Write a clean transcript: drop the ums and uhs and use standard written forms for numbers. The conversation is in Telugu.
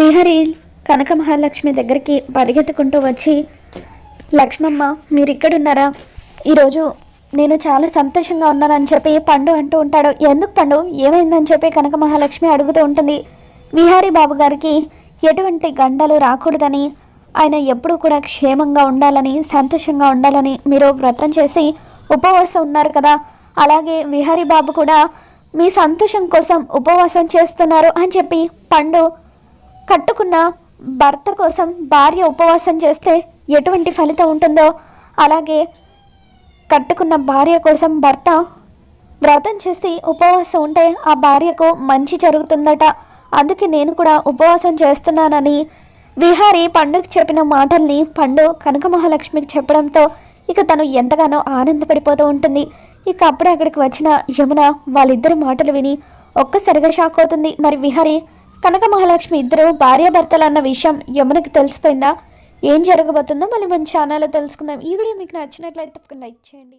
విహారి కనక మహాలక్ష్మి దగ్గరికి పరిగెత్తుకుంటూ వచ్చి, లక్ష్మమ్మ మీరు ఇక్కడున్నారా? ఈరోజు నేను చాలా సంతోషంగా ఉన్నానని చెప్పి పండు అంటూ ఉంటాడు. ఎందుకు పండు, ఏమైందని చెప్పి కనక మహాలక్ష్మి అడుగుతూ ఉంటుంది. విహారీ బాబు గారికి ఎటువంటి గండాలు రాకూడదని, ఆయన ఎప్పుడూ కూడా క్షేమంగా ఉండాలని, సంతోషంగా ఉండాలని మీరు వ్రతం చేసి ఉపవాసం ఉన్నారు కదా, అలాగే విహారీ బాబు కూడా మీ సంతోషం కోసం ఉపవాసం చేస్తున్నారు అని చెప్పి పండు కట్టుకున్న భర్త కోసం భార్య ఉపవాసం చేస్తే ఎటువంటి ఫలితం ఉంటుందో, అలాగే కట్టుకున్న భార్య కోసం భర్త వ్రతం చేసి ఉపవాసం ఉంటే ఆ భార్యకు మంచి జరుగుతుందట. అందుకే నేను కూడా ఉపవాసం చేస్తున్నానని విహారి పండుకి చెప్పిన మాటల్ని పండు కనక మహాలక్ష్మికి చెప్పడంతో ఇక తను ఎంతగానో ఆనందపడిపోతూ ఉంటుంది. ఇక అప్పుడే అక్కడికి వచ్చిన యమున వాళ్ళిద్దరి మాటలు విని ఒక్కసారిగా షాక్ అవుతుంది. మరి విహారి కనక మహాలక్ష్మి ఇద్దరు భార్యాభర్తలు అన్న విషయం యమునకి తెలిసిపోయిందా? ఏం జరగబోతుందో మళ్ళీ మన ఛానల్లో తెలుసుకుందాం. ఈ వీడియో మీకు నచ్చినట్లయితే తప్పకుండా లైక్ చేయండి.